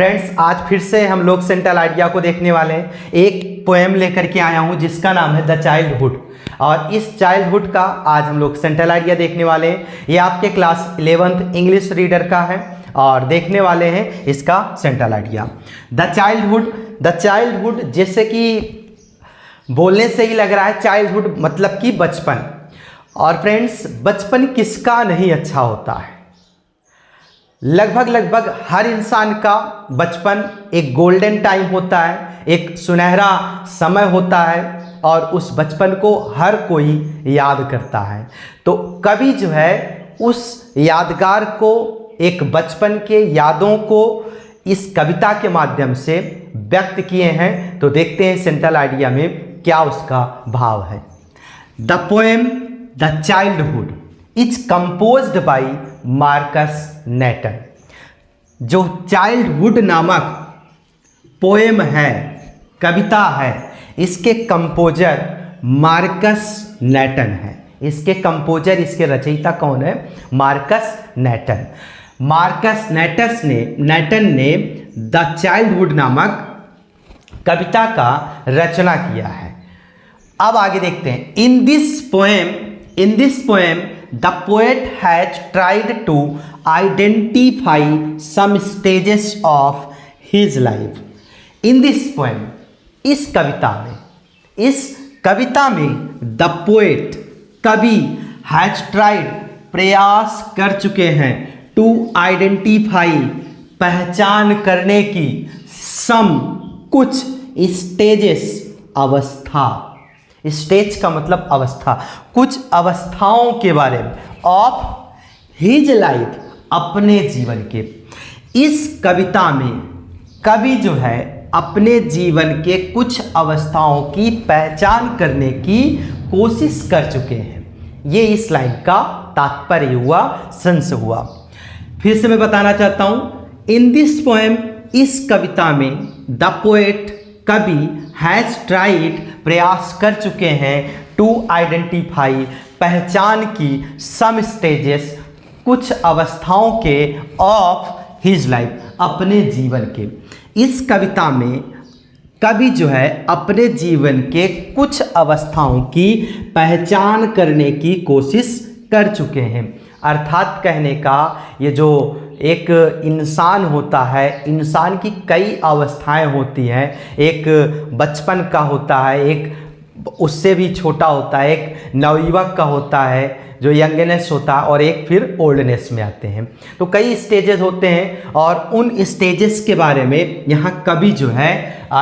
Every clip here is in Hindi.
फ्रेंड्स, आज फिर से हम लोग सेंट्रल आइडिया को देखने वाले हैं। एक पोएम लेकर के आया हूं जिसका नाम है द चाइल्डहुड, और इस चाइल्डहुड का आज हम लोग सेंट्रल आइडिया देखने वाले हैं। ये आपके क्लास 11th इंग्लिश रीडर का है और देखने वाले हैं इसका सेंट्रल आइडिया। द चाइल्डहुड जैसे कि बोलने से ही लग रहा है चाइल्डहुड मतलब कि बचपन। और फ्रेंड्स, बचपन किसका नहीं अच्छा होता है। लगभग हर इंसान का बचपन एक गोल्डन टाइम होता है, एक सुनहरा समय होता है और उस बचपन को हर कोई याद करता है। तो कवि जो है उस यादगार को, एक बचपन के यादों को इस कविता के माध्यम से व्यक्त किए हैं। तो देखते हैं सेंट्रल आइडिया में क्या उसका भाव है। The poem the childhood is composed bye Marcus नेटन। जो चाइल्डहुड नामक पोएम है, कविता है, इसके कंपोजर मार्कस नेटन है। इसके कंपोजर, इसके रचयिता कौन है? मार्कस नेटन। मार्कस नेटन ने द चाइल्डहुड नामक कविता का रचना किया है। अब आगे देखते हैं। In this poem the poet has tried to identify some stages of his life. In this poem, इस कविता में the poet, कवि has tried, प्रयास कर चुके हैं to identify, पहचान करने की some, कुछ stages, अवस्था। स्टेज का मतलब अवस्था, कुछ अवस्थाओं के बारे में, ऑफ हिज लाइफ, अपने जीवन के। इस कविता में कवि जो है अपने जीवन के कुछ अवस्थाओं की पहचान करने की कोशिश कर चुके हैं। ये इस लाइन का तात्पर्य हुआ, सेंस हुआ। फिर से मैं बताना चाहता हूं, इन दिस पोएम, इस कविता में द पोएट, कवि हैज ट्राइड, प्रयास कर चुके हैं टू आइडेंटिफाई, पहचान की सम स्टेजेस, कुछ अवस्थाओं के, ऑफ हिज लाइफ, अपने जीवन के। इस कविता में कवि जो है अपने जीवन के कुछ अवस्थाओं की पहचान करने की कोशिश कर चुके हैं। अर्थात कहने का, ये जो एक इंसान होता है, इंसान की कई अवस्थाएं होती हैं। एक बचपन का होता है, एक उससे भी छोटा होता है, एक नवयुवक का होता है जो यंगनेस होता है, और एक फिर ओल्डनेस में आते हैं। तो कई स्टेजेस होते हैं और उन स्टेजेस के बारे में यहाँ कवि जो है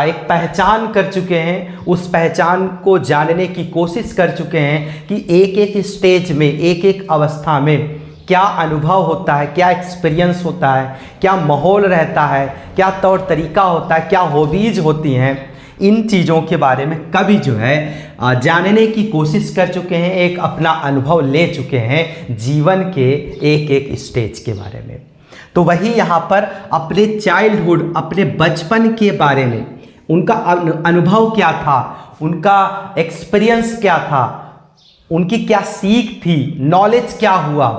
एक पहचान कर चुके हैं। उस पहचान को जानने की कोशिश कर चुके हैं कि एक एक स्टेज में, एक एक अवस्था में क्या अनुभव होता है, क्या एक्सपीरियंस होता है, क्या माहौल रहता है, क्या तौर तरीका होता है, क्या हॉबीज होती हैं। इन चीज़ों के बारे में कवि जो है जानने की कोशिश कर चुके हैं, एक अपना अनुभव ले चुके हैं जीवन के एक एक स्टेज के बारे में। तो वही यहाँ पर अपने चाइल्डहुड, अपने बचपन के बारे में, उनका अनुभव क्या था, उनका एक्सपीरियंस क्या था, उनकी क्या सीख थी, नॉलेज क्या हुआ,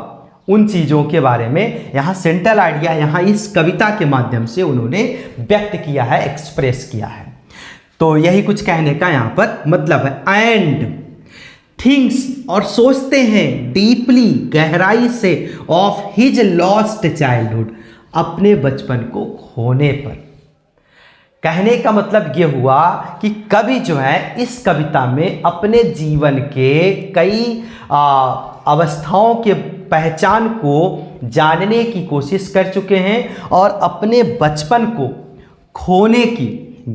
उन चीज़ों के बारे में यहाँ सेंट्रल आइडिया, यहाँ इस कविता के माध्यम से उन्होंने व्यक्त किया है, एक्सप्रेस किया है। तो यही कुछ कहने का यहाँ पर मतलब है। एंड थिंग्स, और सोचते हैं, डीपली, गहराई से, ऑफ हिज लॉस्ट चाइल्डहुड, अपने बचपन को खोने पर। कहने का मतलब ये हुआ कि कवि जो है इस कविता में अपने जीवन के कई अवस्थाओं के पहचान को जानने की कोशिश कर चुके हैं और अपने बचपन को खोने की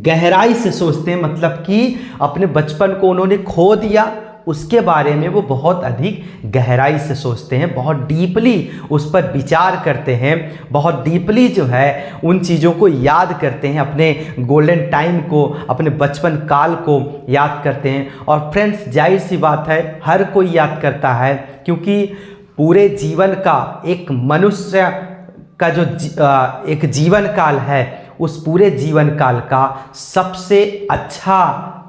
गहराई से सोचते हैं। मतलब कि अपने बचपन को उन्होंने खो दिया, उसके बारे में वो बहुत अधिक गहराई से सोचते हैं, बहुत डीपली उस पर विचार करते हैं, बहुत डीपली जो है उन चीज़ों को याद करते हैं, अपने गोल्डन टाइम को, अपने बचपन काल को याद करते हैं। और फ्रेंड्स, जाहिर सी बात है, हर कोई याद करता है, क्योंकि पूरे जीवन का, एक मनुष्य का जो एक जीवन काल है, उस पूरे जीवन काल का सबसे अच्छा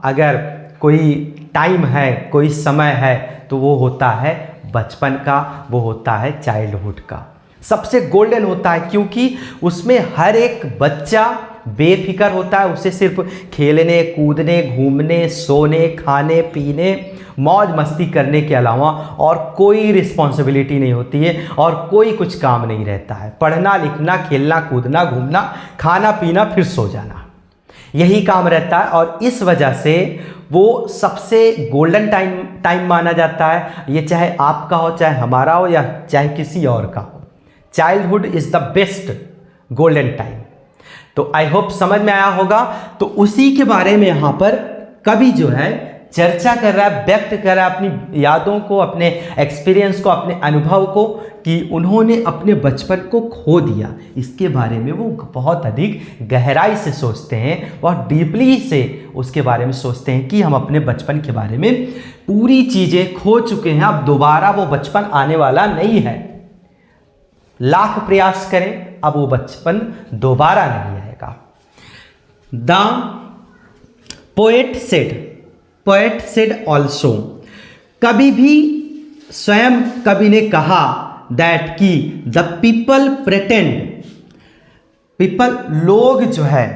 अगर कोई टाइम है, कोई समय है, तो वो होता है बचपन का, वो होता है चाइल्डहुड का। सबसे गोल्डन होता है, क्योंकि उसमें हर एक बच्चा बेफिक्र होता है। उसे सिर्फ खेलने कूदने घूमने सोने खाने पीने मौज मस्ती करने के अलावा और कोई रिस्पॉन्सिबिलिटी नहीं होती है और कोई कुछ काम नहीं रहता है। पढ़ना लिखना खेलना कूदना घूमना खाना पीना फिर सो जाना, यही काम रहता है। और इस वजह से वो सबसे गोल्डन टाइम माना जाता है। ये चाहे आपका हो चाहे हमारा हो या चाहे किसी और का हो, childhood is the best golden time. तो आई होप समझ में आया होगा। तो उसी के बारे में यहाँ पर कवि जो है चर्चा कर रहा है, व्यक्त कर रहा है अपनी यादों को, अपने एक्सपीरियंस को, अपने अनुभव को, कि उन्होंने अपने बचपन को खो दिया। इसके बारे में वो बहुत अधिक गहराई से सोचते हैं, बहुत डीपली से उसके बारे में सोचते हैं कि हम अपने बचपन के बारे में पूरी चीज़ें खो चुके हैं, अब दोबारा वो बचपन आने वाला नहीं है। लाख प्रयास करें, अब वो बचपन दोबारा नहीं आएगा। द पोएट सेड ऑल्सो, कभी भी स्वयं कवि ने कहा दैट कि द पीपल लोग जो है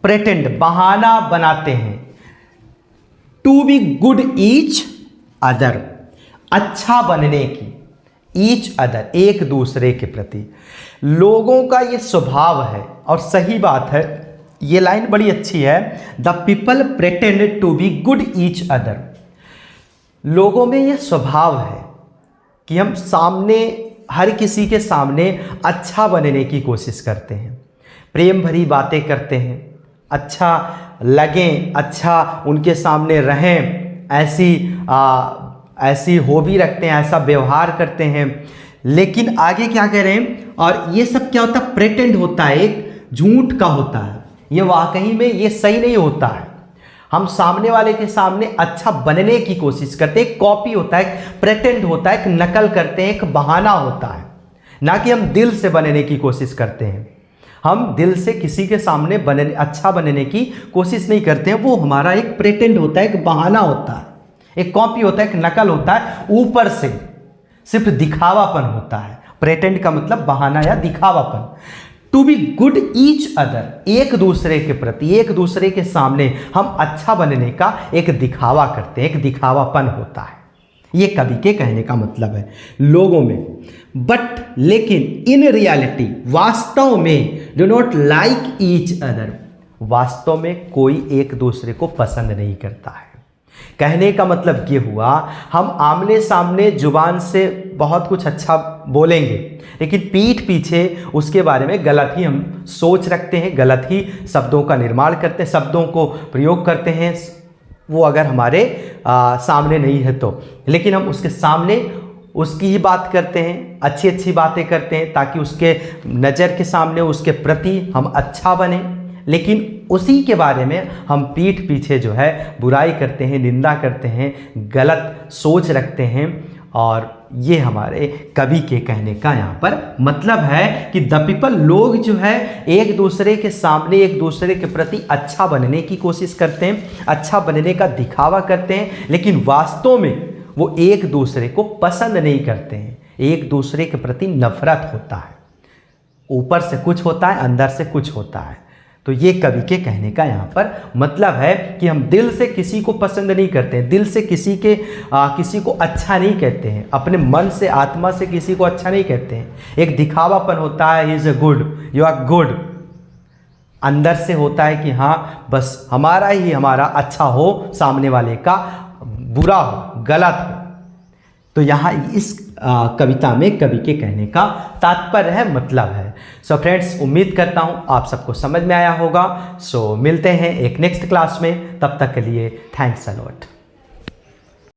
प्रेटेंड बहाना बनाते हैं to be good each other, अच्छा बनने की, ईच अदर एक दूसरे के प्रति। लोगों का ये स्वभाव है और सही बात है, ये लाइन बड़ी अच्छी है। The people pretend to be good each other, लोगों में ये स्वभाव है कि हम सामने हर किसी के सामने अच्छा बनने की कोशिश करते हैं, प्रेम भरी बातें करते हैं, अच्छा लगें, अच्छा उनके सामने रहें, ऐसी हॉबी रखते हैं, ऐसा व्यवहार करते हैं। लेकिन आगे क्या करें, और ये सब क्या होता है, प्रेटेंड होता है, एक झूठ का होता है, ये वाकई में ये सही नहीं होता है। हम सामने वाले के सामने अच्छा बनने की कोशिश करते हैं, एक कॉपी होता है, प्रेटेंड होता है, एक नकल करते हैं, एक बहाना होता है, ना कि हम दिल से बनने की कोशिश करते हैं। हम दिल से किसी के सामने अच्छा बनने की कोशिश नहीं करते हैं, वो हमारा एक प्रेटेंड होता है, एक बहाना होता है, एक कॉपी होता है, एक नकल होता है, ऊपर से सिर्फ दिखावापन होता है। प्रेटेंड का मतलब बहाना या दिखावापन। To be good each other, एक दूसरे के प्रति, एक दूसरे के सामने हम अच्छा बनने का एक दिखावा करते हैं, एक दिखावापन होता है। ये कवि के कहने का मतलब है लोगों में। बट लेकिन इन रियलिटी, वास्तव में, do not like each other, वास्तव में कोई एक दूसरे को पसंद नहीं करता है। कहने का मतलब ये हुआ, हम आमने सामने जुबान से बहुत कुछ अच्छा बोलेंगे, लेकिन पीठ पीछे उसके बारे में गलत ही हम सोच रखते हैं, गलत ही शब्दों का निर्माण करते हैं, शब्दों को प्रयोग करते हैं, वो अगर हमारे सामने नहीं है तो। लेकिन हम उसके सामने उसकी ही बात करते हैं, अच्छी अच्छी बातें करते हैं, ताकि उसके नज़र के सामने उसके प्रति हम अच्छा बने। लेकिन उसी के बारे में हम पीठ पीछे जो है बुराई करते हैं, निंदा करते हैं, गलत सोच रखते हैं। और ये हमारे कवि के कहने का यहाँ पर मतलब है कि द पीपल, लोग जो है एक दूसरे के सामने एक दूसरे के प्रति अच्छा बनने की कोशिश करते हैं, अच्छा बनने का दिखावा करते हैं, लेकिन वास्तव में वो एक दूसरे को पसंद नहीं करते हैं, एक दूसरे के प्रति नफरत होता है। ऊपर से कुछ होता है, अंदर से कुछ होता है। तो ये कवि के कहने का यहाँ पर मतलब है कि हम दिल से किसी को पसंद नहीं करते हैं, दिल से किसी को अच्छा नहीं कहते हैं, अपने मन से आत्मा से किसी को अच्छा नहीं कहते हैं। एक दिखावापन होता है, is a good, you are good, अंदर से होता है कि हाँ बस हमारा अच्छा हो, सामने वाले का बुरा हो, गलत हो। तो यहाँ इस कविता में कवि के कहने का तात्पर्य है, मतलब है। सो फ्रेंड्स, उम्मीद करता हूँ आप सबको समझ में आया होगा। सो मिलते हैं एक नेक्स्ट क्लास में, तब तक के लिए थैंक्स अ लॉट।